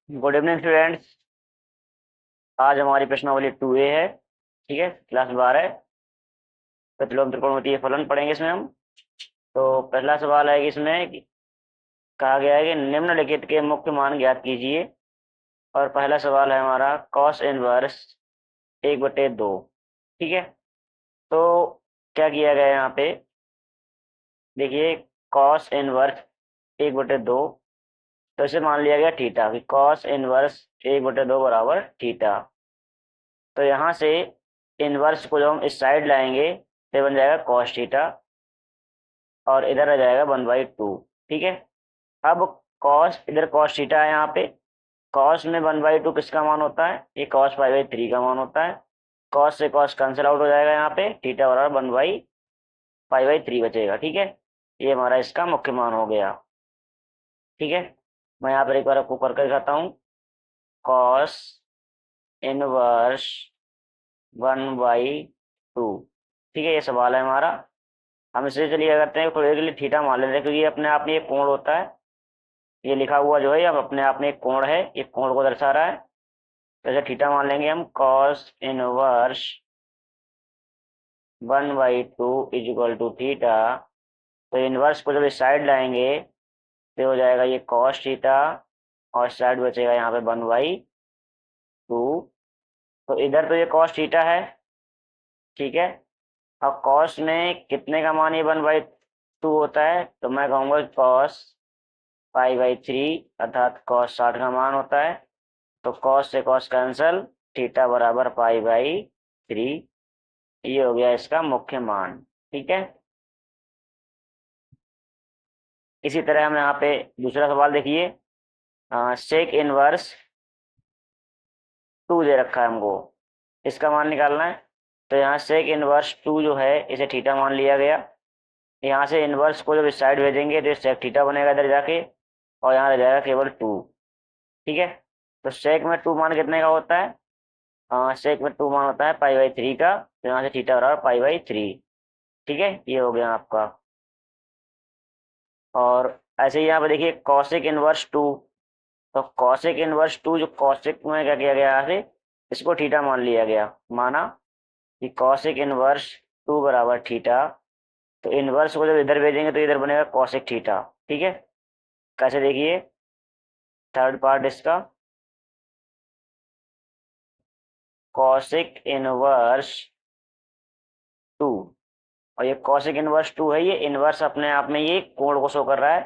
Good evening students. आज हमारी प्रश्नावली 2A है। ठीक है, क्लास 12 प्रतिलोम त्रिकोणमितीय फलन पढ़ेंगे इसमें हम। तो पहला सवाल है कि इसमें कहा गया है कि निम्नलिखित के मुख्य मान ज्ञात कीजिए। और पहला सवाल है हमारा कॉस इनवर्स 1/2। ठीक है, तो क्या किया गया है यहाँ पे, देखिए, कॉस इनवर्स 1/2, तो इसे मान लिया गया थीटा कि कॉस इनवर्स 1/2 बराबर थीटा। तो यहाँ से इनवर्स को जब हम इस साइड लाएंगे तो बन जाएगा कॉस थीटा और इधर आ जाएगा 1/2। ठीक है, अब कॉस, इधर कॉस थीटा है, यहाँ पे कॉस में 1/2 किसका मान होता है, ये कॉस 5/3 का मान होता है। कॉस से कॉस कैंसिल आउट हो जाएगा, यहाँ पे थीटा बराबर 1/5/3 बचेगा। ठीक है, ये हमारा इसका मुख्य मान हो गया। ठीक है, मैं यहाँ पर एक बार आपको करके दिखाता हूँ। Cos inverse 1/2। ठीक है, ये सवाल है हमारा। हम इसे चलिए क्या करते हैं, थोड़ी देर के लिए थीटा मान लेते हैं, क्योंकि ये अपने आप में एक कोण होता है। ये लिखा हुआ जो है, ये अपने आप में एक कोण है, ये कोण को दर्शा रहा है। तो इसे थीटा मान लेंगे हम। Cos inverse 1/2 is equal to theta. तो इनवर्स को जब इस साइड लाएंगे तो हो जाएगा ये कॉस थीटा और साइड बचेगा यहाँ पे 1/2। तो इधर तो ये कॉस थीटा है। ठीक है, अब कॉस में कितने का मान ये 1/2 होता है, तो मैं कहूँगा कॉस 5/3 अर्थात कॉस 60 का मान होता है। तो कॉस से कॉस कैंसल, थीटा बराबर 5/3। ये हो गया इसका मुख्य मान। ठीक है, इसी तरह हम यहाँ पे दूसरा सवाल देखिए। सेक इनवर्स 2 दे रखा है हमको, इसका मान निकालना है। तो यहाँ सेक इनवर्स 2 जो है, इसे थीटा मान लिया गया। यहाँ से इनवर्स को जब इस साइड भेजेंगे तो सेक थीटा बनेगा इधर जाके, और यहाँ रह जाएगा केवल 2। ठीक है, तो सेक में 2 मान कितने का होता है, सेक में 2 मान होता है 5/3 का। तो यहाँ से थीटा बराबर 5/3। ठीक है, ये हो गया आपका। और ऐसे ही यहाँ पे देखिए कॉसेक इनवर्स 2। तो कॉसेक इनवर्स 2, जो कॉसेक में क्या किया गया, यहाँ से इसको थीटा मान लिया गया, माना कि कॉसेक इनवर्स 2 बराबर थीटा। तो इनवर्स को जब इधर भेजेंगे तो इधर बनेगा कॉसेक थीटा। ठीक है, कैसे देखिए, थर्ड पार्ट इसका, कॉसेक इनवर्स 2। और ये कॉसेक इनवर्स 2 है, ये इनवर्स अपने आप में ये कोण को शो कर रहा है।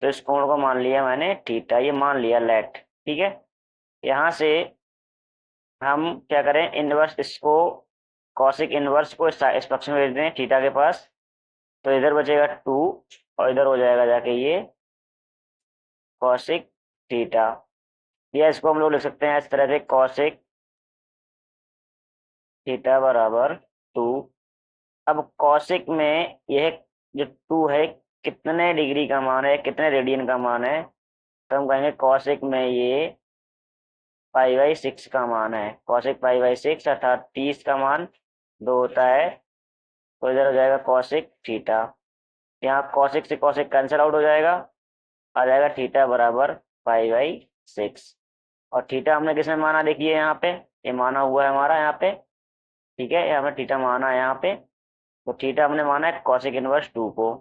तो इस कोण को मान लिया मैंने थीटा, ये मान लिया लेट। ठीक है, यहाँ से हम क्या करें, इनवर्स इसको, कॉसेक इनवर्स को इस पक्ष में भेज दें थीटा के पास। तो इधर बचेगा 2 और इधर हो जाएगा जाके ये कॉसेक थीटा। या इसको हम लोग लिख सकते हैं इस तरह से, कॉसेक थीटा बराबर 2। अब कॉसेक में यह जो 2 है, कितने डिग्री का मान है, कितने रेडियन का मान है, तो हम कहेंगे कॉसेक में ये 5/6 का मान है। कॉसेक 5/6 अर्थात 30 का मान 2 होता है। तो इधर हो जाएगा कॉसेक थीटा। यहाँ कॉसेक से कॉसेक कैंसिल आउट हो जाएगा, आ जाएगा थीटा बराबर 5/6। और थीटा हमने किसमें माना, देखिए यहाँ पे ये माना हुआ है हमारा यहाँ पे। ठीक है, ये हमने थीटा माना है यहाँ पे। तो थीटा हमने माना है कॉसेक इनवर्स 2 को।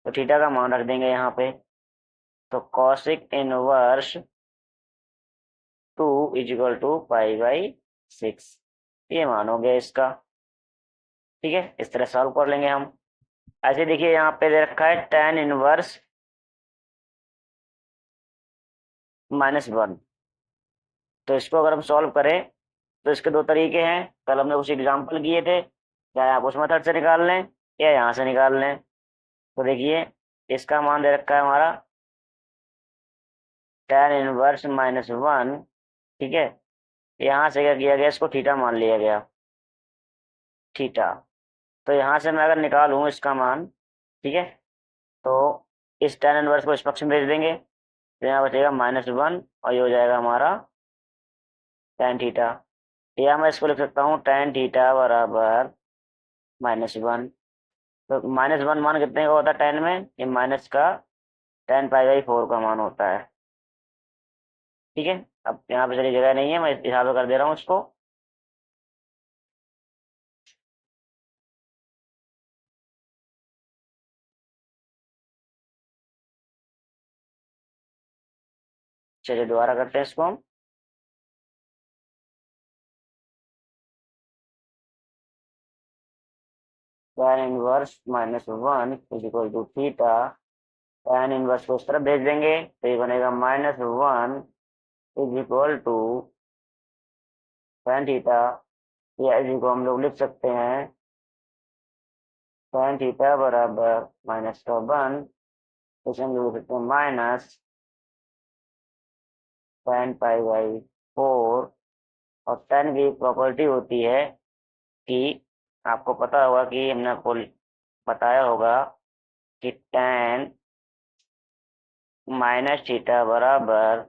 तो थीटा का मान रख देंगे यहाँ पे। तो cosec inverse 2 is equal to 5/6, ये मान हो गया इसका। ठीक है, इस तरह सॉल्व कर लेंगे हम। ऐसे देखिए यहाँ पे दे रखा है tan इनवर्स -1। तो इसको अगर हम सॉल्व करें तो इसके दो तरीके हैं, कल हमने उसी एग्जाम्पल किए थे। चाहे आप उस मेथड से निकाल लें या यहाँ से निकाल लें। तो देखिए, इसका मान दे रखा है हमारा tan इनवर्स -1। ठीक है, यहाँ से क्या किया गया, इसको थीटा मान लिया गया, थीटा। तो यहाँ से मैं अगर निकालूं इसका मान, ठीक है, तो इस tan इनवर्स को इस पक्ष में भेज देंगे तो यहाँ बचेगा -1 और ये हो जाएगा हमारा tan थीटा। या मैं इसको लिख सकता हूँ tan थीटा बराबर -1। तो -1 मान कितने का होता है tan में, ये माइनस का tan π/4 का मान होता है। ठीक है, अब यहाँ पे चलिए जगह नहीं है, मैं इस हिसाब से कर दे रहा हूँ इसको। चलिए दोबारा करते हैं इसको हम। tan inverse -1 is equal to theta. tan inverse को उस तरफ भेज देंगे तो ये बनेगा -1 is equal to tan theta. या इसी को हम लोग लिख सकते हैं tan थीटा बराबर -1, इसे हम लोग लिख सकते हैं -tan π/4। और tan की प्रॉपर्टी होती है कि आपको पता होगा कि हमने आपको बताया होगा कि tan माइनस थीटा बराबर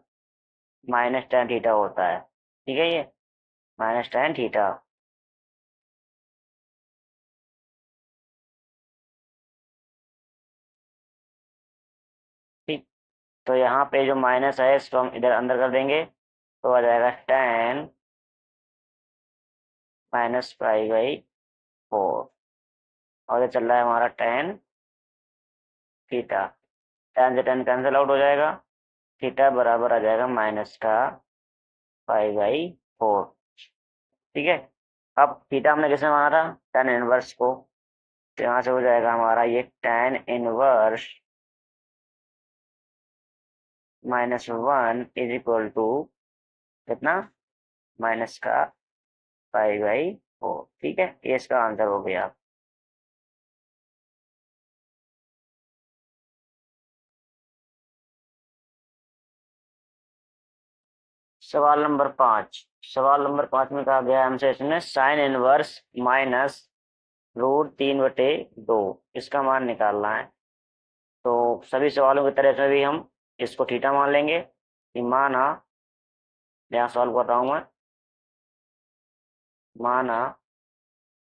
-tan थीटा होता है। ठीक है, ये -tan थीटा। ठीक, तो यहाँ पे जो माइनस है इसको हम इधर अंदर कर देंगे तो आ जाएगा tan -π/4। और ये चल रहा है हमारा tan थीटा। tan से tan कैंसिल आउट हो जाएगा, थीटा बराबर आ जाएगा माइनस का π/4। ठीक है, अब थीटा हमने किसमें माना था, tan इनवर्स को, तो यहाँ से हो जाएगा हमारा ये tan inverse -1 is equal to कितना, माइनस का π/4। ठीक है, ये इसका आंसर हो गया। सवाल नंबर 5 में कहा गया है हमसे, इसमें साइन इनवर्स -√3/2 इसका मान निकालना है। तो सभी सवालों की तरह से भी हम इसको थीटा मान लेंगे कि माना, यहाँ सॉल्व कर रहा हूं मैं, माना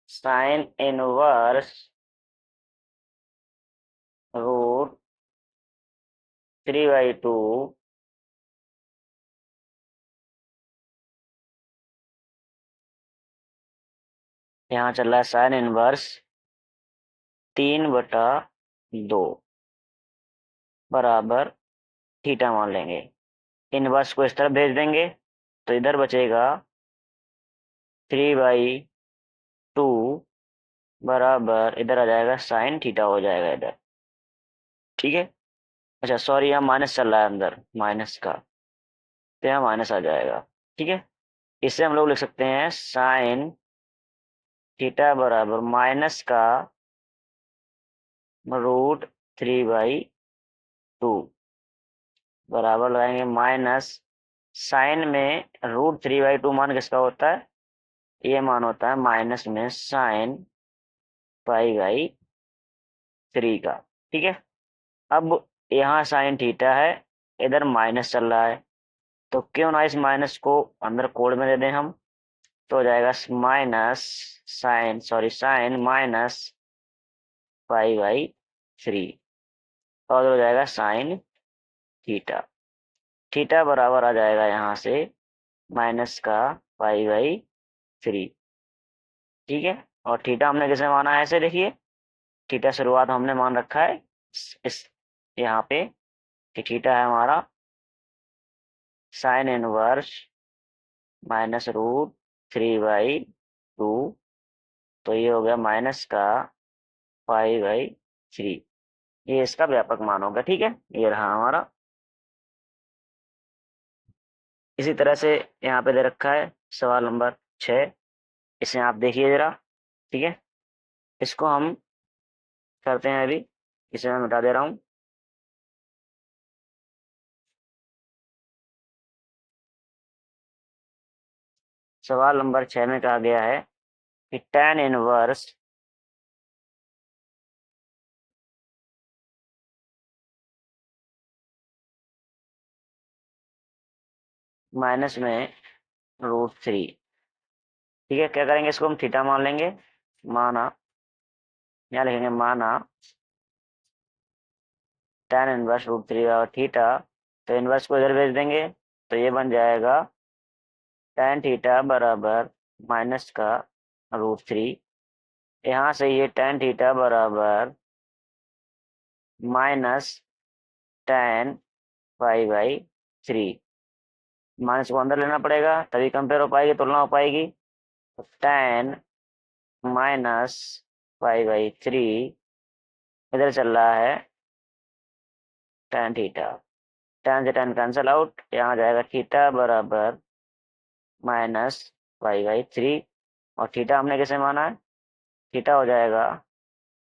साइन इनवर्स √3/2 यहाँ चल रहा है साइन इनवर्स 3/2 बराबर थीटा मान लेंगे। इनवर्स को इस तरफ भेज देंगे तो इधर बचेगा 3/2 बराबर, इधर आ जाएगा साइन थीटा हो जाएगा इधर। ठीक है, अच्छा सॉरी, यहाँ माइनस चल रहा है अंदर, माइनस का, तो यहाँ माइनस आ जाएगा। ठीक है, इससे हम लोग लिख सकते हैं साइन थीटा बराबर माइनस का √3/2 बराबर लगाएंगे माइनस, साइन में √3/2 मान किसका होता है, ये मान होता है माइनस में साइन π/3 का। ठीक है, अब यहाँ साइन थीटा है, इधर माइनस चल रहा है, तो क्यों ना इस माइनस को अंदर कोड में दे दें हम, तो हो जाएगा माइनस साइन -π/3 और हो जाएगा साइन थीटा। थीटा बराबर आ जाएगा यहाँ से माइनस का π/3। ठीक है, और थीटा हमने किसे माना है, ऐसे देखिए, थीटा शुरुआत हमने मान रखा है इस यहाँ पे कि थीटा है हमारा साइन इनवर्स -√3/2, तो ये हो गया माइनस का π/3। ये इसका व्यापक मान होगा। ठीक है, ये रहा हमारा। इसी तरह से यहाँ पे दे रखा है सवाल नंबर 6, इसे आप देखिए जरा। ठीक है, इसको हम करते हैं अभी, इसे मैं मिटा दे रहा हूँ। सवाल नंबर 6 में कहा गया है कि tan इनवर्स माइनस में √3। ठीक है, क्या करेंगे, इसको हम थीटा मान लेंगे, माना, यहाँ लिखेंगे माना tan इनवर्स √3 और थीटा, तो इनवर्स को इधर भेज देंगे तो ये बन जाएगा tan थीटा बराबर माइनस का √3। यहाँ से ये tan थीटा बराबर -tan π/3। माइनस को अंदर लेना पड़ेगा तभी कंपेयर हो पाएगी, तुलना हो पाएगी। तो tan -π/3 इधर चल रहा है tan थीटा। tan से tan कैंसिल आउट, यहाँ जाएगा थीटा बराबर -π/3। और थीटा हमने कैसे माना है, थीटा हो जाएगा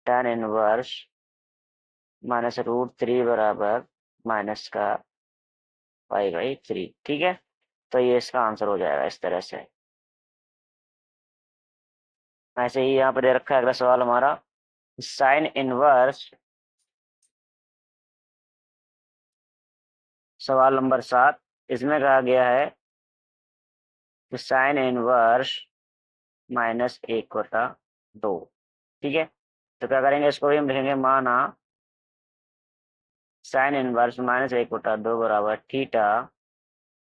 tan इनवर्स -√3 बराबर माइनस का π/3। ठीक है, तो ये इसका आंसर हो जाएगा इस तरह से। ऐसे ही यहाँ पर दे रखा है अगला सवाल हमारा, साइन इनवर्स, सवाल नंबर 7। इसमें कहा गया है कि साइन इनवर्स -1/2। ठीक है, तो क्या करेंगे, इसको भी हम लिखेंगे माना साइन इनवर्स -1/2 बराबर थीटा।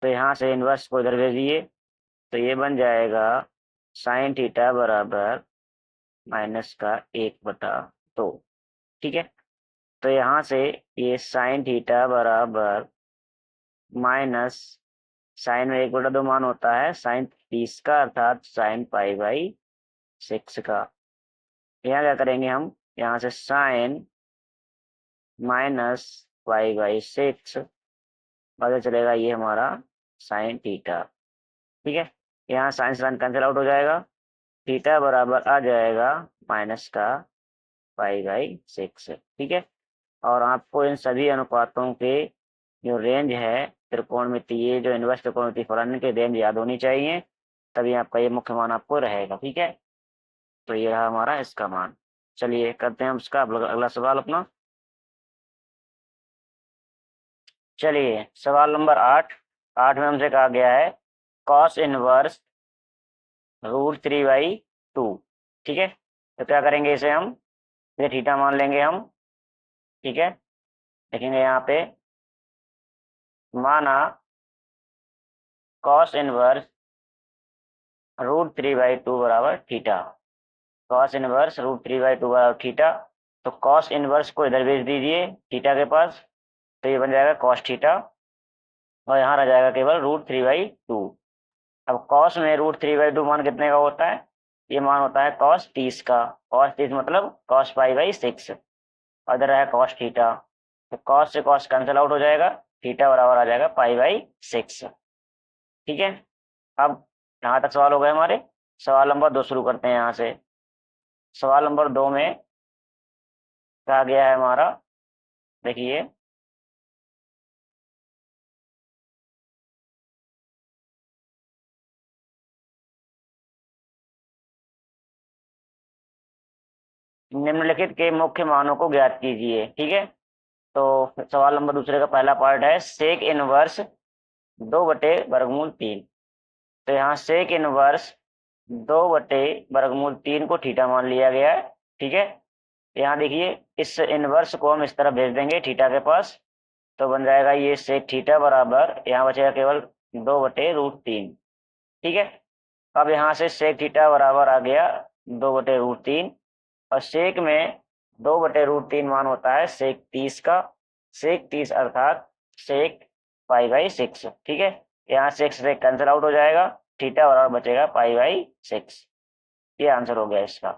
तो यहाँ से इनवर्स को इधर भेज दिए, तो ये बन जाएगा साइन थीटा बराबर माइनस का 1/2। ठीक है, तो यहाँ से ये साइन थीटा बराबर माइनस, साइन में 1/2 मान होता है साइन 30 का, अर्थात साइन π/6 का। यहाँ क्या करेंगे हम, यहाँ से साइन -π/6 पता चलेगा ये हमारा साइन थीटा। ठीक है, यहाँ साइन साइन कैंसिल आउट हो जाएगा, थीटा बराबर आ जाएगा माइनस का π/6। ठीक है, और आपको इन सभी अनुपातों के जो रेंज है त्रिकोणमितीय, जो इनवर्स त्रिकोणमितीय फलन के रेंज याद होनी चाहिए, तभी आपका ये मुख्य मान आपको रहेगा। ठीक है, तो ये रहा हमारा इसका मान। चलिए करते हैं हम इसका अगला सवाल अपना। चलिए सवाल नंबर 8। 8 में हमसे कहा गया है कॉस इनवर्स √3/2। ठीक है, तो क्या करेंगे, इसे हम ये थीटा मान लेंगे हम। ठीक है, देखेंगे यहाँ पे माना कॉस इनवर्स √3/2 बराबर थीटा। कॉस इनवर्स √3/2 बराबर थीटा, तो कॉस इनवर्स को इधर भेज दीजिए थीटा के पास, तो ये बन जाएगा कॉस थीटा, और यहाँ रह जाएगा केवल √3/2। अब कॉस में √3/2 मान कितने का होता है, ये मान होता है कॉस 30 का। कॉस 30 मतलब कॉस π/6, और इधर है कॉस थीटा, तो कॉस से कॉस कैंसिल आउट हो जाएगा, थीटा बराबर आ जाएगा π/6। ठीक है, अब यहाँ तक सवाल हो गए हमारे। सवाल नंबर 2 शुरू करते हैं यहाँ से। सवाल नंबर 2 में कहा गया है हमारा, देखिए निम्नलिखित के मुख्य मानों को ज्ञात कीजिए। ठीक है, तो सवाल नंबर दूसरे का पहला पार्ट है सेक इनवर्स 2/√3। तो यहाँ सेक इनवर्स 2/√3 को थीटा मान लिया गया है। ठीक है, यहाँ देखिए इस इनवर्स को हम इस तरह भेज देंगे थीटा के पास, तो बन जाएगा ये सेक थीटा बराबर, यहाँ बचेगा केवल 2/√3। ठीक है, अब यहाँ से सेक थीटा बराबर आ गया 2/√3, और सेक में 2/√3 मान होता है सेक 30 का। सेक 30 अर्थात सेक π/6। ठीक है, यहाँ से कैंसिल आउट हो जाएगा, थीटा बराबर बचेगा π/6। ये आंसर हो गया इसका।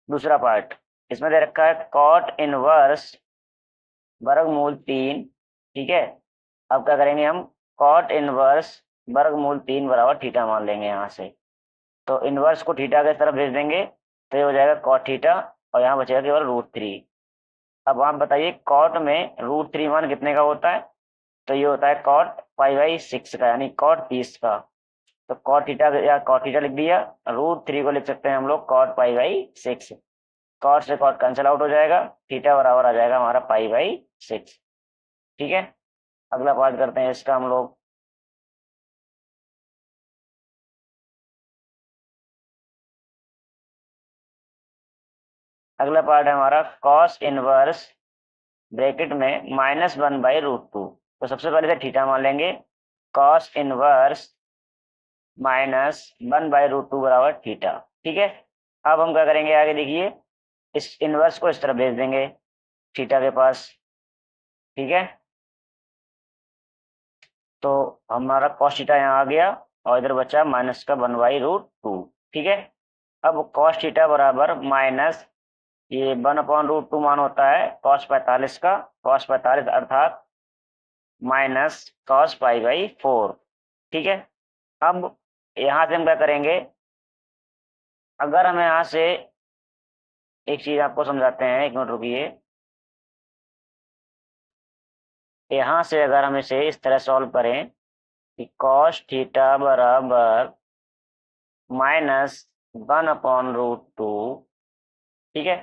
दूसरा पार्ट, इसमें दे रखा है कॉट इनवर्स √3। ठीक है, अब क्या करेंगे हम, कॉट इनवर्स √3 बराबर थीटा मान लेंगे यहाँ से, तो इनवर्स को थीटा की तरफ भेज देंगे, तो ये हो जाएगा कॉट थीटा, और यहाँ बचेगा केवल √3। अब आप बताइए कॉट में √3 मान कितने का होता है, तो ये होता है कॉट π/6 का, यानी कॉट 30 का। तो कॉट थीटा या कॉट थीटा लिख दिया, √3 को लिख सकते हैं हम लोग कॉट π/6। कॉट से कॉट कैंसिल आउट हो जाएगा, थीटा बराबर आ जाएगा हमारा π/6। ठीक है, अगला पार्ट करते हैं इसका हम लोग। अगला पार्ट है हमारा कॉस इनवर्स ब्रैकेट में -1/√2। तो सबसे पहले से थीटा मान लेंगे, कॉस इनवर्स -1/√2 बराबर थीटा। ठीक है, अब हम क्या करेंगे आगे देखिए, इस इनवर्स को इस तरफ भेज देंगे थीटा के पास। ठीक है, तो हमारा कॉस थीटा यहाँ आ गया और इधर बचा माइनस का 1/√2। ठीक है, अब कॉस थीटा बराबर माइनस ये 1/√2 मान होता है cos 45 का, cos 45 अर्थात -cos π/4। ठीक है, अब यहाँ से हम क्या करेंगे, अगर हम यहाँ से एक चीज आपको समझाते हैं, एक मिनट रुकिए। यहाँ से अगर हम इसे इस तरह सॉल्व करें कि cos थीटा बराबर -1/√2। ठीक है,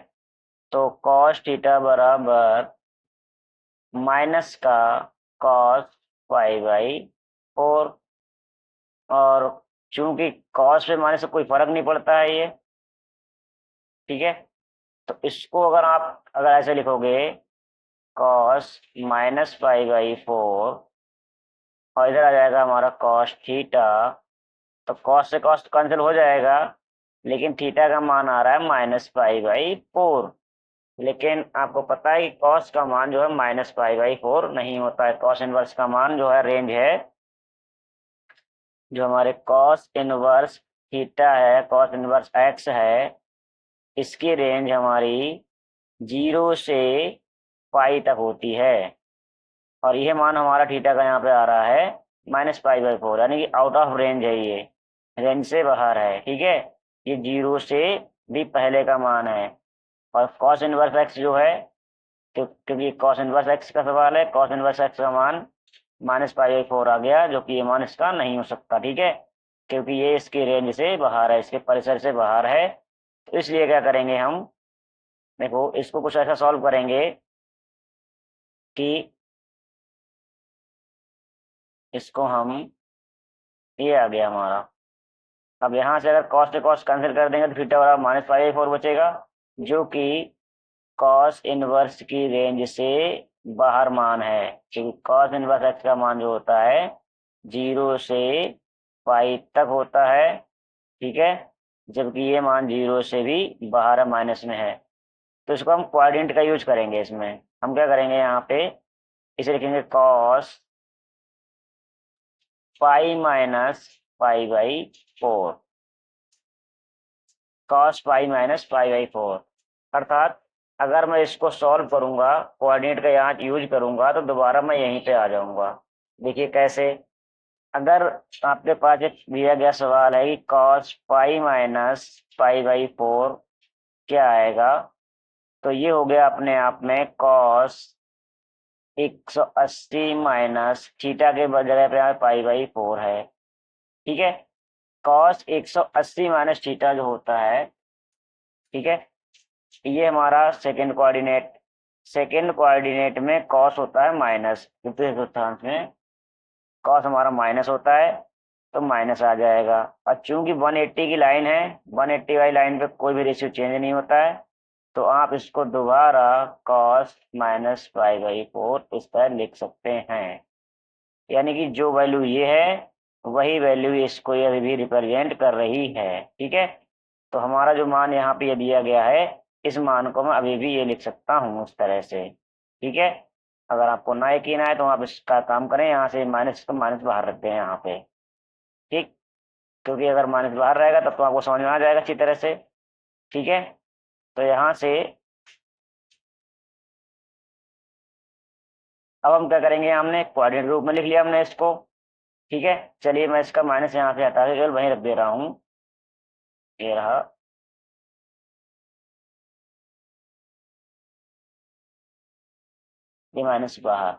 तो cos थीटा बराबर माइनस का cos π/4, और चूंकि cos पे माइनस से कोई फर्क नहीं पड़ता है ये। ठीक है, तो इसको अगर आप अगर ऐसे लिखोगे cos -π/4 और इधर आ जाएगा हमारा cos थीटा, तो cos से cos कैंसिल हो जाएगा, लेकिन थीटा का मान आ रहा है -π/4। लेकिन आपको पता है कि cos का मान जो है -π/4 नहीं होता है। cos इनवर्स का मान जो है रेंज है, जो हमारे cos इनवर्स थीटा है, cos इनवर्स x है, इसकी रेंज हमारी 0 से पाई तक होती है। और यह मान हमारा थीटा का यहाँ पे आ रहा है -π/4, यानी कि आउट ऑफ रेंज है, ये रेंज से बाहर है। ठीक है, ये 0 से भी पहले का मान है। और cos इनवर्स x जो है, क्योंकि cos इनवर्स x का सवाल है, cos इनवर्स x का मान -π/4 आ गया, जो कि ये मान इसका नहीं हो सकता। ठीक है, क्योंकि ये इसकी रेंज से बाहर है, इसके परिसर से बाहर है। तो इसलिए क्या करेंगे हम, देखो इसको कुछ ऐसा सॉल्व करेंगे कि इसको हम, ये आ गया हमारा। अब यहाँ से अगर cos से cos कैंसिल कर देंगे तो थीटा बराबर -π/4 बचेगा, जो कि cos इनवर्स की रेंज से बाहर मान है, क्योंकि cos इनवर्स x का मान जो होता है 0 से पाई तक होता है। ठीक है, जबकि ये मान 0 से भी बाहर है, माइनस में है। तो इसको हम कोऑर्डिनेट का यूज करेंगे। इसमें हम क्या करेंगे, यहाँ पे इसे लिखेंगे cos π-π/4, cos π-π/4, अर्थात अगर मैं इसको सॉल्व करूंगा, कोऑर्डिनेट का यहाँ यूज करूंगा, तो दोबारा मैं यहीं पे आ जाऊंगा। देखिए कैसे, अगर आपके पास एक दिया गया सवाल है कि cos π-π/4 क्या आएगा, तो ये हो गया अपने आप में cos 180 माइनस थीटा के जगह पे यहाँ π/4 है। ठीक है, cos 180 माइनस थीटा जो होता है, ठीक है, ये हमारा सेकेंड कोऑर्डिनेट में cos होता है माइनस, द्वितीय चतुर्थांश में cos हमारा माइनस होता है, तो माइनस आ जाएगा। और चूंकि 180 की लाइन है, 180 वाली लाइन पे कोई भी रेशियो चेंज नहीं होता है, तो आप इसको दोबारा cos -π/4 इस तरह लिख सकते हैं। यानी कि जो वैल्यू ये है वही वैल्यू इसको ये भी रिप्रेजेंट कर रही है। ठीक है, तो हमारा जो मान यहाँ पे ये दिया गया है, इस मान को मैं अभी भी ये लिख सकता हूँ उस तरह से। ठीक है, अगर आपको ना यकीन आए तो आप इसका काम करें, यहाँ से माइनस तो माइनस बाहर रखते हैं यहाँ पे। ठीक, क्योंकि अगर माइनस बाहर रहेगा तब तो आपको समझ में आ जाएगा अच्छी तरह से। ठीक है, तो यहाँ से अब हम क्या करेंगे, हमने कोऑर्डिनेट रूप में लिख लिया हमने इसको। ठीक है, चलिए मैं इसका माइनस यहाँ से हटा के केवल वहीं रख दे रहा हूँ, ये रहा। ये माइनस बाहर।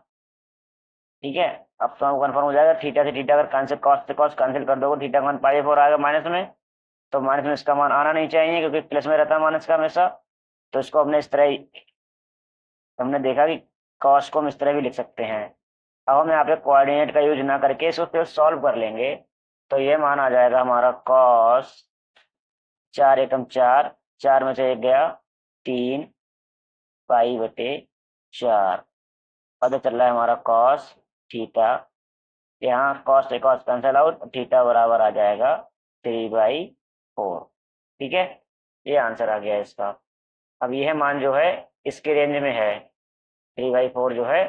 ठीक है, अब तो हमको कन्फर्म हो जाएगा, थीटा से थीटा अगर कैंसिल, कॉस से कॉस कैंसिल कर दोगे, थीटा का मान π/4 आएगा माइनस में, तो माइनस में इसका मान आना नहीं चाहिए, क्योंकि प्लस में रहता है माइनस का हमेशा। तो इसको हमने इस तरह हमने देखा कि कॉस को हम इस तरह भी लिख सकते हैं। अब हम यहाँ पे कोऑर्डिनेट का यूज ना करके इसको फिर सॉल्व कर लेंगे, तो ये मान आ जाएगा हमारा कॉस 4 एकम 4, 4 में से 1 गया 3 π/4, पता चल रहा है हमारा कॉस थीटा यहाँ कॉस से कॉस कैंसिल आउट, थीटा बराबर आ जाएगा 3/4। ठीक है, ये आंसर आ गया इसका। अब यह मान जो है इसके रेंज में है, 3/4 जो है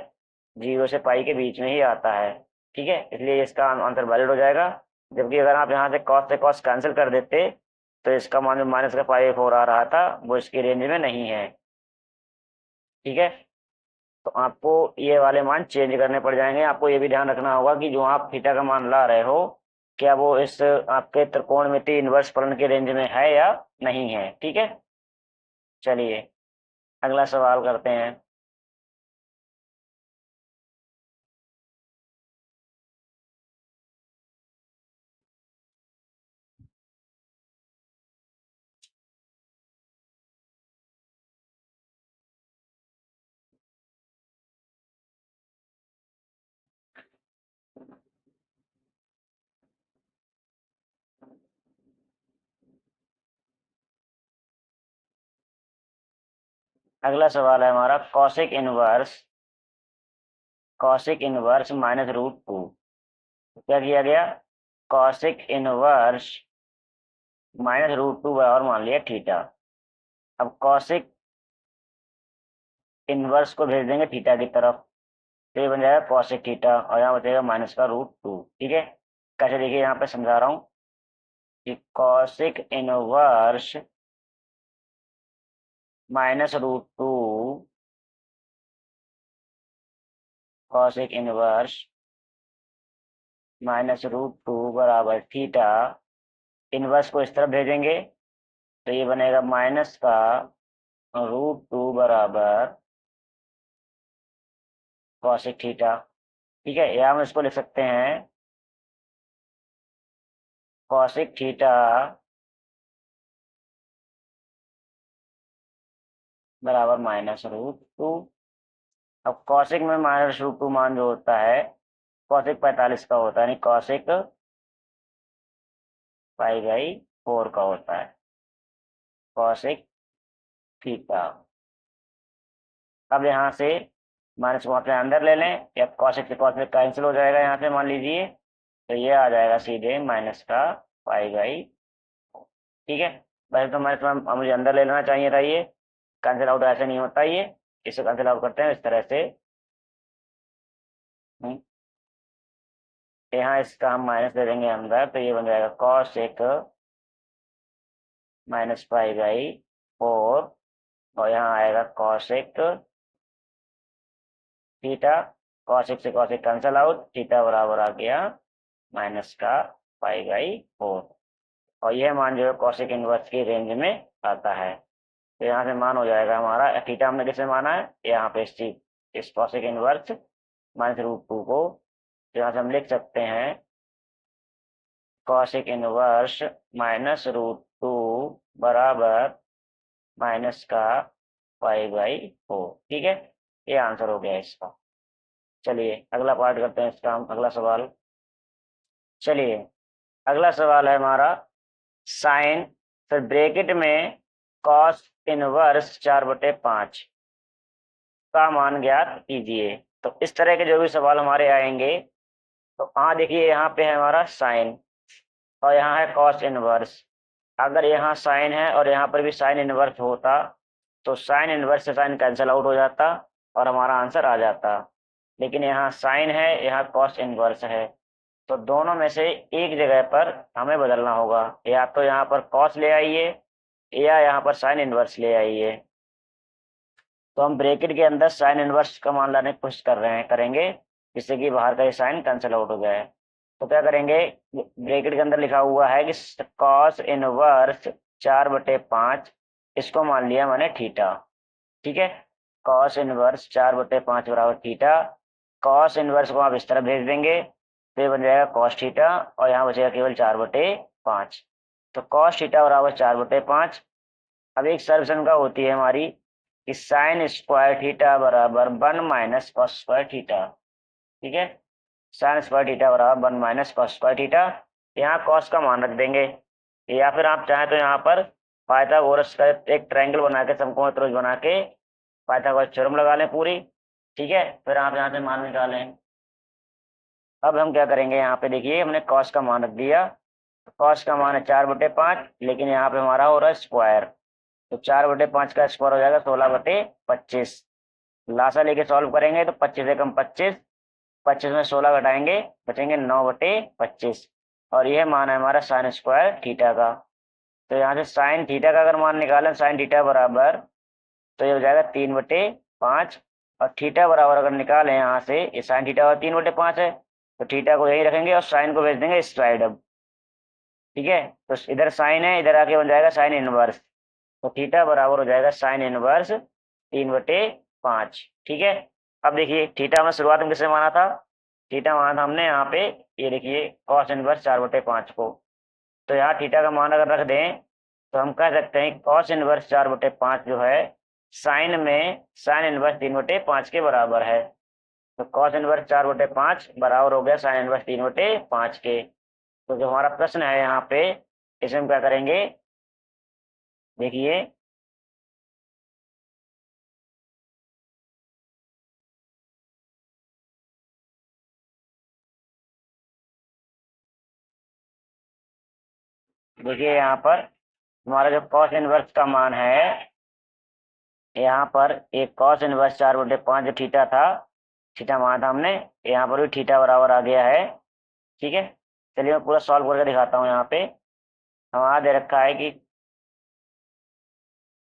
0 से पाई के बीच में ही आता है। ठीक है, इसलिए इसका आंसर वैलिड हो जाएगा। जबकि अगर आप यहाँ से कॉस कैंसिल कर देते तो इसका मान जो माइनस का पाई/4 आ रहा था वो इसकी रेंज में नहीं है। ठीक है, तो आपको ये वाले मान चेंज करने पड़ जाएंगे। आपको ये भी ध्यान रखना होगा कि जो आप थीटा का मान ला रहे हो क्या वो इस आपके त्रिकोणमिति इनवर्स फलन के रेंज में है या नहीं है। ठीक है, चलिए अगला सवाल करते हैं। अगला सवाल है हमारा कॉसिक इनवर्स -√2। क्या किया गया, कॉसिक इनवर्स -√2 बराबर मान लिया थीटा। अब कॉसिक इनवर्स को भेज देंगे थीटा की तरफ, तो ये बन जाएगा कॉसिक थीटा और यहाँ बचेगा -√2। ठीक है, कैसे देखिए यहाँ पे समझा रहा हूँ कि -√2 कॉसिक इनवर्स -√2 बराबर थीटा। इनवर्स को इस तरफ भेजेंगे तो ये बनेगा माइनस का √2 बराबर कॉसिक थीटा। ठीक है, या हम इसको लिख सकते हैं कॉसिक थीटा बराबर -√2। अब कॉसिक में -√2 मान जो होता है कॉसिक 45 का होता है, यानी कॉसिक पाई/4 का होता है, कॉसिक थीटा। अब यहाँ से माइनस को अपने अंदर ले लें या कॉसिक से कॉसिक कैंसिल हो जाएगा यहाँ से मान लीजिए, तो ये आ जाएगा सीधे माइनस का पाई/4। ठीक है, वैसे तो माइनस मुझे अंदर ले लेना चाहिए था, ये कैंसिल आउट ऐसे नहीं होता, ये इसे कैंसिल आउट करते हैं इस तरह से। हम्म, यहाँ इसका हम माइनस दे देंगे अंदर, तो ये बन जाएगा कॉसिक -पाई/4 और यहाँ आएगा कॉसिक थीटा। कॉसिक से कॉसिक कैंसिल आउट, थीटा बराबर आ गया माइनस का पाई/4 और यह मान जो है कॉसिक इनवर्स की रेंज में आता है। तो यहाँ से मान हो जाएगा हमारा, थीटा हमने किसे माना है यहाँ पे इस कॉसिक इनवर्स -√2 को, तो यहाँ से हम लिख सकते हैं कॉसिक इनवर्स -√2 बराबर माइनस का पाई/4। ठीक है, ये आंसर हो गया इसका। चलिए अगला पार्ट करते हैं इसका हम, अगला सवाल। चलिए अगला सवाल है हमारा साइन, फिर ब्रैकेट में कॉस इनवर्स 4/5 का मान ज्ञात कीजिए। तो इस तरह के जो भी सवाल हमारे आएंगे, तो हाँ देखिए यहाँ पे है हमारा साइन और यहाँ है कॉस इनवर्स। अगर यहाँ साइन है और यहाँ पर भी साइन इनवर्स होता तो साइन इनवर्स से साइन कैंसिल आउट हो जाता और हमारा आंसर आ जाता। लेकिन यहाँ साइन है, यहाँ कॉस इनवर्स है, तो दोनों में से एक जगह पर हमें बदलना होगा, या तो यहाँ पर कॉस ले आइए या यहाँ पर साइन इनवर्स ले आइए। तो हम ब्रैकेट के अंदर साइन इनवर्स का मान लाने की कोशिश करेंगे जिससे कि बाहर का ये साइन कैंसिल आउट हो जाए। तो क्या करेंगे, ब्रैकेट के अंदर लिखा हुआ है कि कॉस इनवर्स 4/5, इसको मान लिया मैंने थीटा। ठीक है, कॉस इनवर्स 4/5 बराबर थीटा। कॉस इनवर्स को आप इस तरह भेज देंगे तो ये बन जाएगा कॉस थीटा और यहाँ बचेगा केवल 4/5। तो कॉस थीटा बराबर 4/5। अब एक सर्वसंख्या का होती है हमारी कि साइन स्क्वायर थीटा बराबर 1 - कॉस स्क्वायर थीटा। ठीक है, साइन स्क्वायर थीटा बराबर 1 - कॉस स्क्वायर थीटा। यहाँ कॉस का मान रख देंगे, या फिर आप चाहें तो यहाँ पर पाइथागोरस का एक ट्रायंगल बना के, समकोण त्रिभुज बना के पाइथागोरस थ्योरम लगा लें पूरी। ठीक है, फिर आप यहाँ से मान निकालें। अब हम क्या करेंगे, यहाँ पे देखिए हमने कॉस का मान रख दिया। कॉस का मान है 4/5, लेकिन यहाँ पे हमारा हो रहा है स्क्वायर, तो 4/5 का स्क्वायर हो जाएगा 16/25। लासा लेके सॉल्व करेंगे तो 25 से कम 25, 25 में 16 घटाएंगे, बचेंगे 9/25। और यह मान है हमारा साइन स्क्वायर थीटा का। तो यहाँ से साइन थीटा का अगर मान निकालें, साइन थीटा बराबर, तो ये हो जाएगा 3/5। और थीटा बराबर अगर निकालें यहाँ से, ये साइन थीटा और 3/5 है, तो थीटा को यही रखेंगे और साइन को भेज देंगे इस साइड। अब ठीक है, तो इधर साइन है, इधर आके बन जाएगा साइन इनवर्स। तो थीटा बराबर हो जाएगा साइन इनवर्स 3/5। ठीक है। अब देखिए थीटा में शुरुआत में किससे माना था, थीटा माना था हमने यहाँ पे, ये देखिए कॉस इनवर्स 4/5 को। तो यहाँ थीटा का मान अगर रख दें तो हम कह सकते हैं कॉस इनवर्स 4/5 जो है साइन में साइन इनवर्स 3/5 के बराबर है। तो कॉस इनवर्स 4/5 बराबर हो गया साइन इनवर्स 3/5 के। तो जो हमारा प्रश्न है यहाँ पे, इसे हम क्या करेंगे, देखिए देखिए यहाँ पर हमारा जो कॉस इनवर्स का मान है, यहाँ पर एक कॉस इनवर्स 4/5 जो थीटा था, थीटा माना था हमने, यहाँ पर भी थीटा बराबर आ गया है। ठीक है, चलिए मैं पूरा सॉल्व करके दिखाता हूँ। यहाँ पे हमारा दे रखा है कि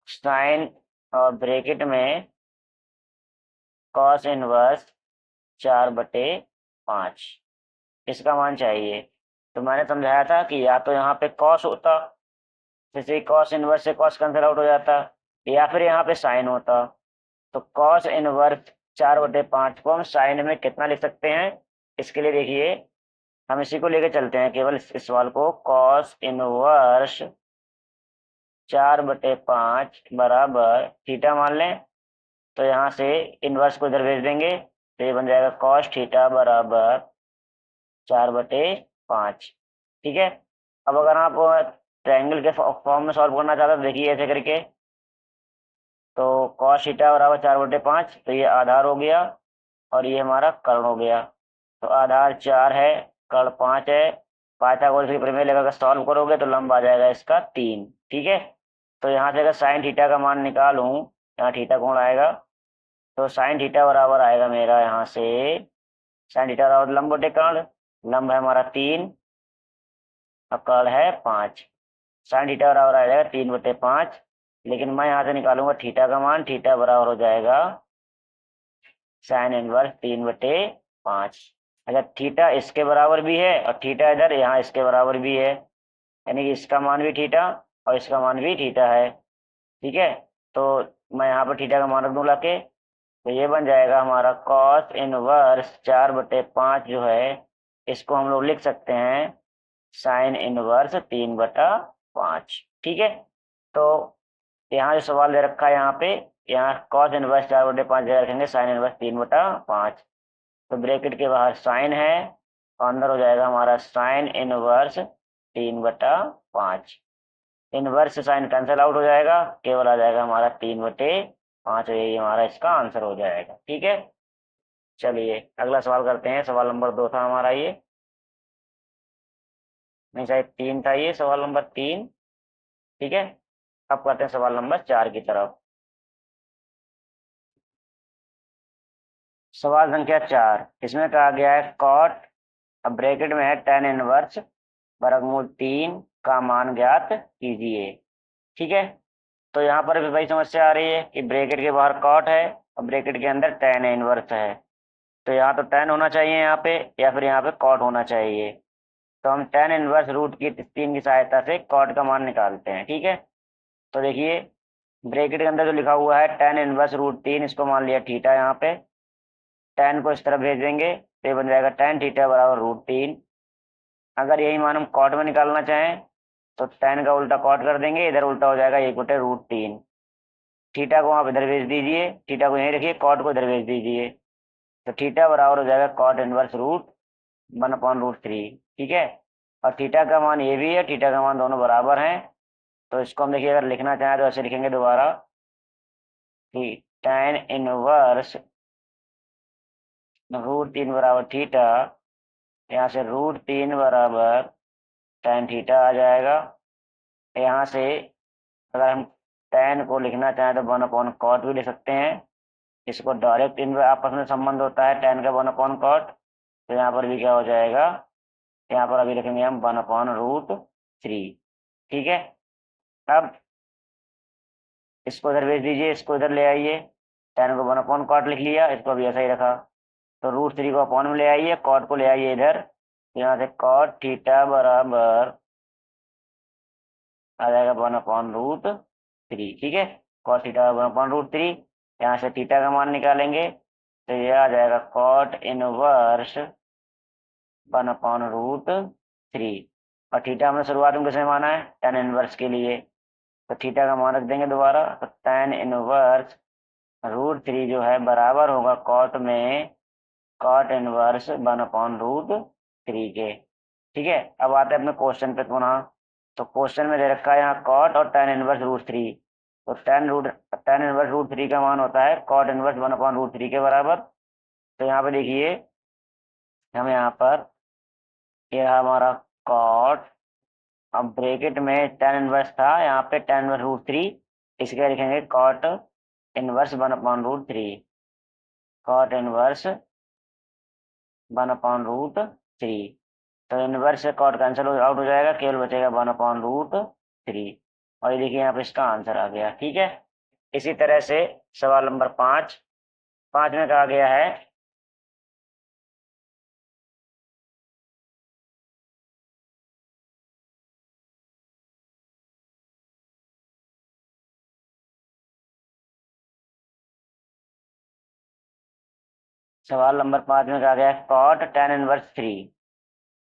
साइन और ब्रैकेट में कॉस इनवर्स 4/5 इसका मान चाहिए। तो मैंने समझाया था कि या तो यहाँ पे कॉस होता, जैसे कॉस इनवर्स से कॉस कैंसिल आउट हो जाता, या फिर यहाँ पे साइन होता। तो कॉस इनवर्स 4/5 को हम साइन में कितना लिख सकते हैं, इसके लिए देखिए हम इसी को लेके चलते हैं, केवल इस सवाल को। कॉस इनवर्स 4/5 बराबर थीटा मान लें, तो यहाँ से इनवर्स को इधर भेज देंगे, तो ये बन जाएगा कॉस थीटा बराबर 4/5। ठीक है। अब अगर आप ट्रायंगल के फॉर्म में सॉल्व करना चाहते हो तो देखिए ऐसे करके, तो कॉस थीटा बराबर 4/5, तो ये आधार हो गया और ये हमारा कर्ण हो गया। तो आधार 4 है, कर्ण 5 है। पाइथागोरस की प्रमेय लगाकर सॉल्व करोगे तो लंब आ जाएगा इसका 3। ठीक है। तो यहाँ से अगर साइन थीटा का मान निकालूं, यहाँ थीटा कौन आएगा, तो साइन थीटा बराबर आएगा मेरा यहाँ से, साइन थीटा बराबर लंब बटे कर्ण, लंब है हमारा 3 और कर्ण है 5। साइन थीटा बराबर आ जाएगा 3/5। लेकिन मैं यहाँ से निकालूंगा थीटा का मान, थीटा बराबर हो जाएगा साइन इनवर्स 3/5। अच्छा, थीटा इसके बराबर भी है और थीटा इधर यहाँ इसके बराबर भी है, यानी कि इसका मान भी थीटा और इसका मान भी थीटा है। ठीक है। तो मैं यहाँ पर थीटा का मान रख दूँ लाके, तो ये बन जाएगा हमारा कॉस इनवर्स 4/5 जो है, इसको हम लोग लिख सकते हैं साइन इनवर्स 3/5। ठीक है। तो यहाँ जो सवाल दे रखा है यहाँ पे, यहाँ कॉस इनवर्स 4/5 जगह रखेंगे साइन इनवर्स 3/5। तो ब्रैकेट के बाहर साइन है और अंदर हो जाएगा हमारा साइन इनवर्स 3/5। इनवर्स से साइन कैंसिल आउट हो जाएगा, केवल आ जाएगा हमारा 3/5। यही हमारा इसका आंसर हो जाएगा। ठीक है। चलिए अगला सवाल करते हैं, सवाल नंबर 2 था हमारा ये, नहीं शायद 3 था, ये सवाल नंबर 3। ठीक है। अब करते हैं सवाल नंबर 4 की तरफ। सवाल संख्या 4, इसमें कहा गया है कॉट, अब ब्रैकेट में है tan इनवर्स वर्गमूल 3 का मान ज्ञात कीजिए। ठीक है। तो यहाँ पर भी वही समस्या आ रही है कि ब्रैकेट के बाहर कॉट है और ब्रैकेट के अंदर tan इनवर्स है। तो यहाँ तो tan होना चाहिए यहाँ पे, या फिर यहाँ पे कॉट होना चाहिए। तो हम tan इनवर्स √3 की सहायता से कॉट का मान निकालते हैं। ठीक है। तो देखिए ब्रैकेट के अंदर जो लिखा हुआ है tan इनवर्स √3, इसको मान लिया थीटा, यहाँ पे tan को इस तरफ भेज देंगे तो ये बन जाएगा tan थीटा बराबर √3। अगर यही मान हम कॉट में निकालना चाहें तो tan का उल्टा कॉट कर देंगे, इधर उल्टा हो जाएगा 1/√3। थीटा को आप इधर भेज दीजिए, थीटा को यहीं रखिए, कॉट को इधर भेज दीजिए, तो थीटा बराबर हो जाएगा कॉट इनवर्स √1/√3। ठीक है। और थीटा का मान ये भी है, थीटा का मान दोनों बराबर हैं। तो इसको हम देखिए अगर लिखना चाहें तो ऐसे लिखेंगे दोबारा कि tan इनवर्स √3 बराबर थीटा यहाँ से √3 बराबर tan थीटा आ जाएगा। यहाँ से अगर हम tan को लिखना चाहें तो 1/cot भी लिख सकते हैं। इसको डायरेक्ट इन आपस में संबंध होता है tan का 1/cot। तो यहाँ पर भी क्या हो जाएगा, यहाँ पर अभी लिखेंगे हम 1/√3। ठीक है। अब इसको इधर भेज दीजिए, इसको इधर ले आइए। tan को 1/cot लिख लिया, इसको अभी ऐसा ही रखा। तो √3 को अपॉन में ले आइए, कॉट को ले आइए इधर। तो यहाँ से कॉट थीटा बराबर आ जाएगा 1/√3। ठीक है। Cot theta 1/√3। यहाँ से थीटा का मान निकालेंगे तो ये आ जाएगा कॉट इनवर्स 1/√3। और थीटा हमने शुरुआत में किसने माना है, tan इनवर्स के लिए। तो थीटा का मान रख देंगे दोबारा। तो tan इनवर्स √3 जो है बराबर होगा कॉट में कॉट इनवर्स 1/√3 के। ठीक है। अब आते हैं अपने क्वेश्चन पे पुनः। तो क्वेश्चन में दे रखा है यहाँ कॉट और tan इनवर्स √3। तो tan इनवर्स √3 का मान होता है कॉट इनवर्स 1/√3 के बराबर। तो यहाँ पे देखिए हम यहाँ पर ये हमारा कॉट, अब ब्रैकेट में tan इनवर्स था, यहाँ पे tan इनवर्स √3, इसके लिखेंगे कॉट इनवर्स 1/√3। Cot inverse 1/√3। तो इनवर्स से कॉट कैंसिल आउट हो जाएगा, केवल बचेगा 1/√3। और ये देखिए यहाँ पे इसका आंसर आ गया। ठीक है। इसी तरह से सवाल नंबर 5। 5 में कहा गया है सवाल नंबर 5 में कहा गया है कॉट tan इनवर्स 3।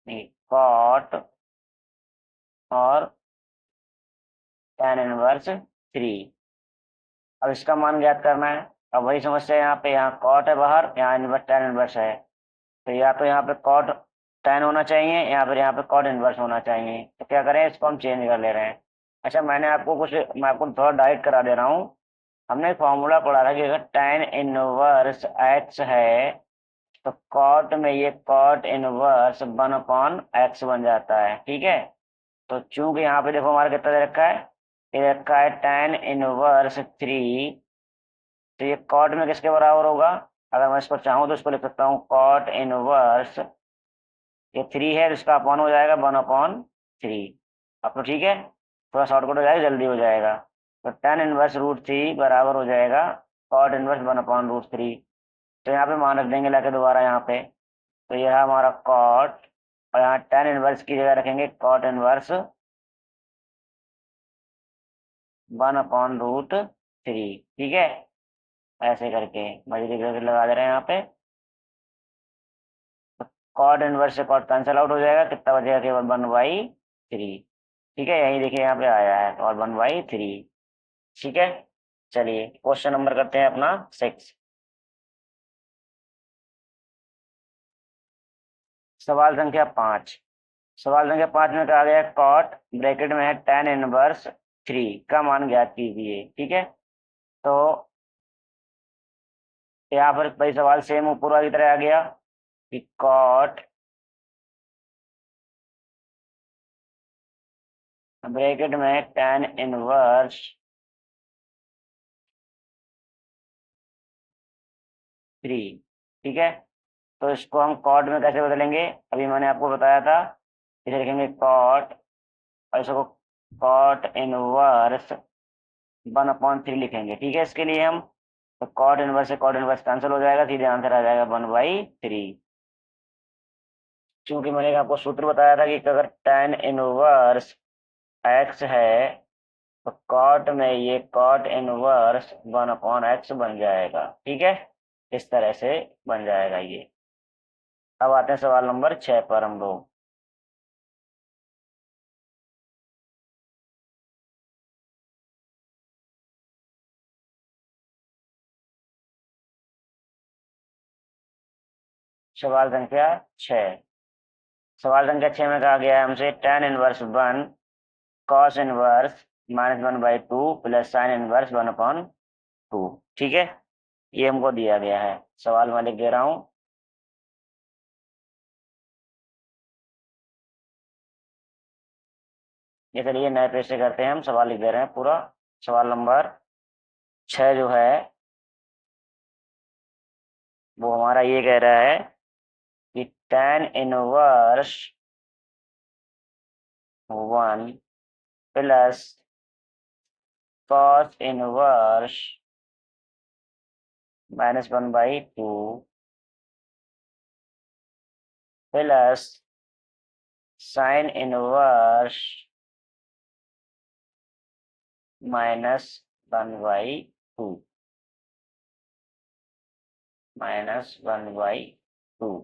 नहीं, कॉट और tan इनवर्स 3। अब इसका मान ज्ञात करना है। अब वही समस्या है, यहाँ पे यहाँ कॉट है बाहर, यहाँ इनवर्स tan इनवर्स है। तो या तो यहाँ पे कॉट tan होना चाहिए या फिर यहाँ पे कॉट इनवर्स होना चाहिए। तो क्या करें, इसको हम चेंज कर ले रहे हैं। अच्छा, मैं आपको थोड़ा डाइट करा दे रहा हूँ। हमने फॉर्मूला पढ़ा था कि अगर tan इनवर्स x है तो कॉट में ये कॉट इनवर्स 1/x बन जाता है। ठीक है। तो चूंकि यहाँ पे देखो हमारा कितना दे रखा है, ये दे रखा है tan इनवर्स 3। तो ये कॉट में किसके बराबर होगा, अगर मैं इसको चाहूँ तो इसको लिख सकता हूँ कॉट इनवर्स, ये 3 है तो इसका अपॉन हो जाएगा 1/3। अब तो ठीक है, थोड़ा शॉर्टकट हो जाएगा, जल्दी हो जाएगा। तो tan इनवर्स √3 बराबर हो जाएगा कॉट इनवर्स 1/√3। तो यहाँ पे मान रख देंगे लाके दोबारा यहाँ पे। तो यह है हमारा कॉट, और यहाँ tan इनवर्स की जगह रखेंगे कॉट इनवर्स 1/√3। ठीक है। ऐसे करके मजे करके लगा दे रहे हैं यहाँ पे। कॉट इनवर्स से कॉट कैंसिल आउट हो जाएगा, कितना बचेगा, केवल 1/3। ठीक है, यही देखिए यहाँ पे आया है और 1/3। ठीक है। चलिए क्वेश्चन नंबर करते हैं अपना 6। सवाल संख्या 5। सवाल संख्या 5 में कहा गया कॉट ब्रैकेट में है tan इनवर्स 3 का मान ज्ञात कीजिए। ठीक है। तो यहाँ पर भाई सवाल सेम ऊपर वाली तरह आ गया कि कॉट ब्रैकेट में tan इनवर्स 3। ठीक है। तो इसको हम कॉट में कैसे बदलेंगे, अभी मैंने आपको बताया था। इसे लिखेंगे कॉट और इसको कॉट इनवर्स 1/3 लिखेंगे। ठीक है। इसके लिए हम तो कॉट इनवर्स से कॉट इनवर्स कैंसिल हो जाएगा, सीधे आंसर आ जाएगा 1/3। क्योंकि मैंने आपको सूत्र बताया था कि अगर tan इनवर्स x है तो कॉट में ये कॉट इनवर्स 1/x बन जाएगा। ठीक है। इस तरह से बन जाएगा ये। अब आते हैं सवाल नंबर 6 पर हम लोग। सवाल संख्या 6। सवाल संख्या 6 में कहा गया है हमसे tan inverse 1 cos inverse -1/2 plus sine inverse 1/2। ठीक है। ये हमको दिया गया है, सवाल मैं लिख दे रहा हूँ। ये चलिए नए पेज से करते हैं, हम सवाल लिख दे रहे हैं पूरा। सवाल नंबर 6 जो है वो हमारा ये कह रहा है कि tan inverse 1 plus cos inverse -1/2 plus sin inverse -1/2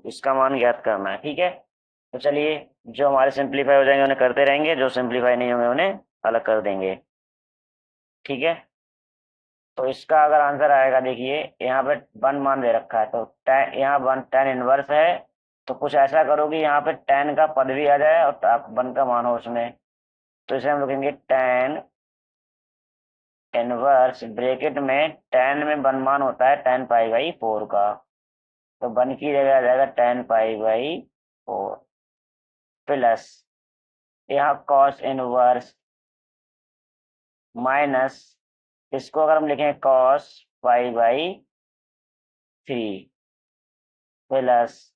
इसका मान ज्ञात करना है। ठीक है, तो चलिए जो हमारे सिंप्लीफाई हो जाएंगे उन्हें करते रहेंगे, जो सिंप्लीफाई नहीं होंगे उन्हें अलग कर देंगे। ठीक है, तो इसका अगर आंसर आएगा, देखिए यहाँ पे 1 मान दे रखा है, तो यहाँ 1 tan इनवर्स है, तो कुछ ऐसा करो कि यहाँ पे tan का पद भी आ जाए और 1 का मान हो उसमें। तो इसे हम लिखेंगे tan इनवर्स, ब्रैकेट में tan में 1 मान होता है tan π/4 का, तो 1 की जगह आ जाएगा tan π/4 प्लस यहाँ cos इनवर्स माइनस, इसको अगर हम लिखें cos π/3 plus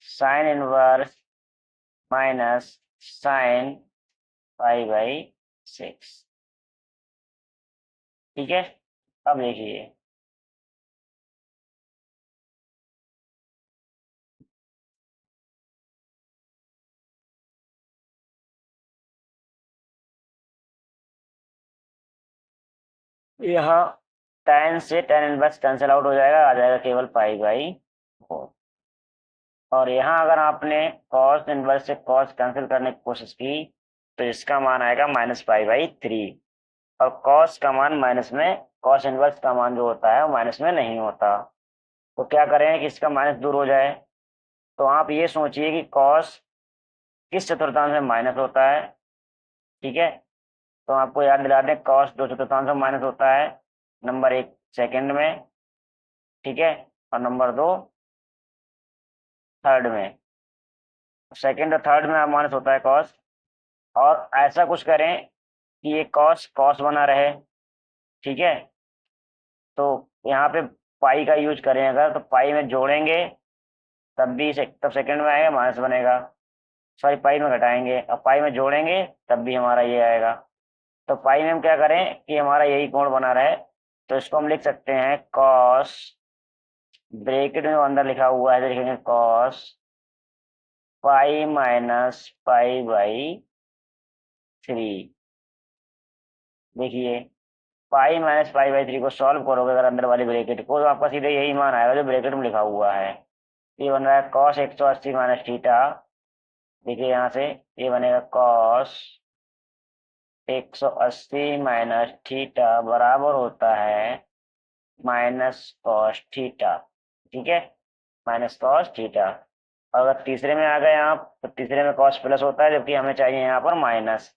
sine inverse minus sine π/6। ठीक है, अब देखिए यहाँ tan से tan इनवर्स कैंसिल आउट हो जाएगा, आ जाएगा केवल π/4। और यहाँ अगर आपने cos इनवर्स से cos कैंसिल करने की कोशिश की तो इसका मान आएगा -π/3, और cos का मान माइनस में, cos इनवर्स का मान जो होता है वो माइनस में नहीं होता। तो क्या करें कि इसका माइनस दूर हो जाए, तो आप ये सोचिए कि cos किस चतुर्थांश में माइनस होता है। ठीक है, तो आपको याद दिला दें, cos 2 चतुर्थांश में माइनस होता है, नंबर 1 सेकंड में, ठीक है, और नंबर 2 थर्ड में। सेकंड और थर्ड में माइनस होता है cos, और ऐसा कुछ करें कि ये cos cos बना रहे। ठीक है, तो यहाँ पे पाई का यूज करें अगर, तो पाई में जोड़ेंगे तब भी तब सेकंड में आएगा माइनस बनेगा, सॉरी पाई में घटाएंगे और पाई में जोड़ेंगे तब भी हमारा ये आएगा। तो पाई में हम क्या करें कि हमारा यही कोण बना रहे, तो इसको हम लिख सकते हैं cos, ब्रैकेट में अंदर लिखा हुआ है तो लिखेंगे cos पाई माइनस π/3। देखिए पाई माइनस π/3 को सॉल्व करोगे अगर अंदर वाली ब्रैकेट को, तो आपका सीधे यही मान आएगा जो ब्रैकेट में लिखा हुआ है। ये बन रहा है cos 180 माइनस थीटा। देखिए यहाँ से ये बनेगा cos 180 माइनस थीटा बराबर होता है माइनस कॉस थीटा। ठीक है, माइनस कॉस थीटा। और अगर तीसरे में आ गए आप तो तीसरे में कॉस प्लस होता है, जबकि हमें चाहिए यहाँ पर माइनस,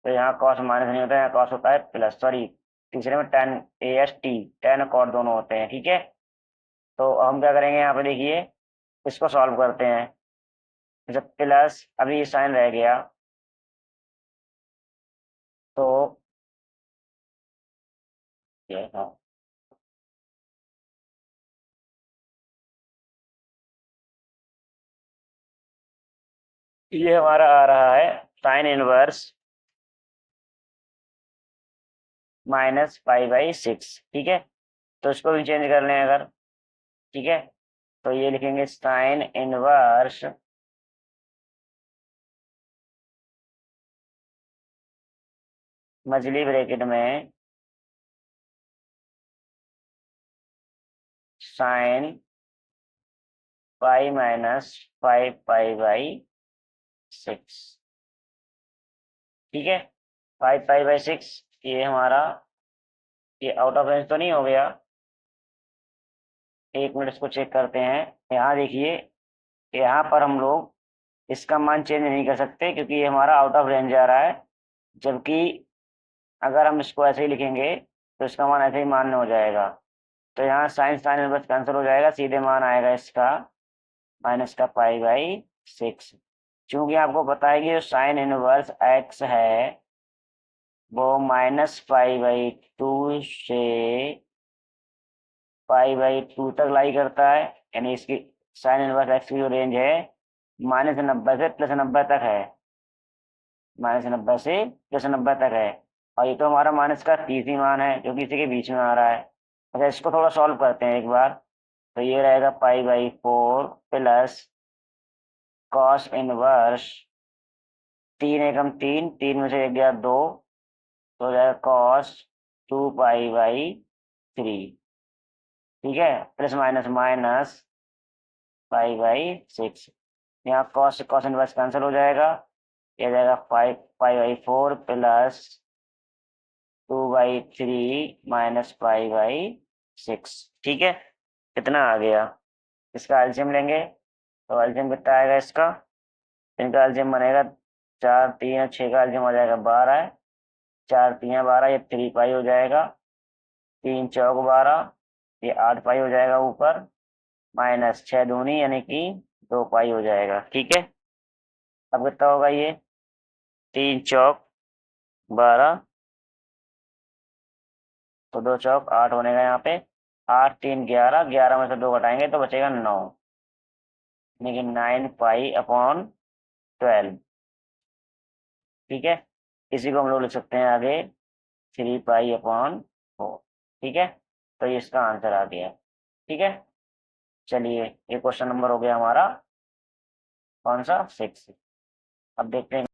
तो यहाँ कॉस माइनस नहीं होता है, यहाँ कॉस होता है प्लस, सॉरी तीसरे में tan AST, tan और कॉट दोनों होते हैं। ठीक है, तो हम क्या करेंगे यहाँ पे, देखिए इसको सॉल्व करते हैं, जैसे प्लस अभी साइन रह गया, तो ये था, ये हमारा आ रहा है साइन इनवर्स -π/6। ठीक है, तो इसको भी चेंज कर लें अगर, ठीक है, तो ये लिखेंगे साइन इनवर्स मछली ब्रैकेट में साइन π-5π/6। ठीक है, 5π/6, ये हमारा, ये आउट ऑफ रेंज तो नहीं हो गया, एक मिनट इसको चेक करते हैं। यहाँ देखिए, यहाँ पर हम लोग इसका मान चेंज नहीं कर सकते क्योंकि ये हमारा आउट ऑफ रेंज आ रहा है, जबकि अगर हम इसको ऐसे ही लिखेंगे तो इसका मान ऐसे ही मान्य हो जाएगा। तो यहाँ साइन साइन इनवर्स कैंसिल हो जाएगा, सीधे मान आएगा इसका -π/6। चूंकि आपको पता है कि जो साइन इनवर्स एक्स है वो -π/2 से π/2 तक लाई करता है, यानी इसकी साइन इनवर्स एक्स की जो रेंज है -90 से +90 तक है, -90 से +90 तक है। और ये तो हमारा माइनस का 30 ही मान है जो कि इसी के बीच में आ रहा है। अच्छा, इसको थोड़ा सॉल्व करते हैं एक बार। तो ये रहेगा π/4 प्लस कॉस इनवर्स, 3 एकम 3, 3 में से 1 गया 2, तो हो जाएगा कॉस 2π/3। ठीक है, प्लस माइनस माइनस π/6। यहाँ कॉस से कॉस इनवर्स कैंसिल हो जाएगा, ये आ जाएगा 5π/4 प्लस 2/3 माइनस π/6। ठीक है, कितना आ गया? इसका एलसीएम लेंगे तो एलसीएम कितना आएगा इसका? इनका एलसीएम बनेगा 4 3 और 6 का एलसीएम हो जाएगा 12 है, 4 3 12, ये 3π हो जाएगा, 3 चौक 12, ये 8π हो जाएगा ऊपर, माइनस 6 दूनी यानी कि 2π हो जाएगा। ठीक है, अब कितना होगा ये? 3 चौक 12, तो 2 चौक 8 होने का यहाँ पे, 8 3 11, 11 में से 2 घटाएंगे तो बचेगा 9, यानी कि 9π/12। ठीक है, इसी को हम लोग लिख सकते हैं आगे 3π/4। ठीक है, तो ये इसका आंसर आ गया। ठीक है, चलिए ये क्वेश्चन नंबर हो गया हमारा कौन सा? 6। अब देखते हैं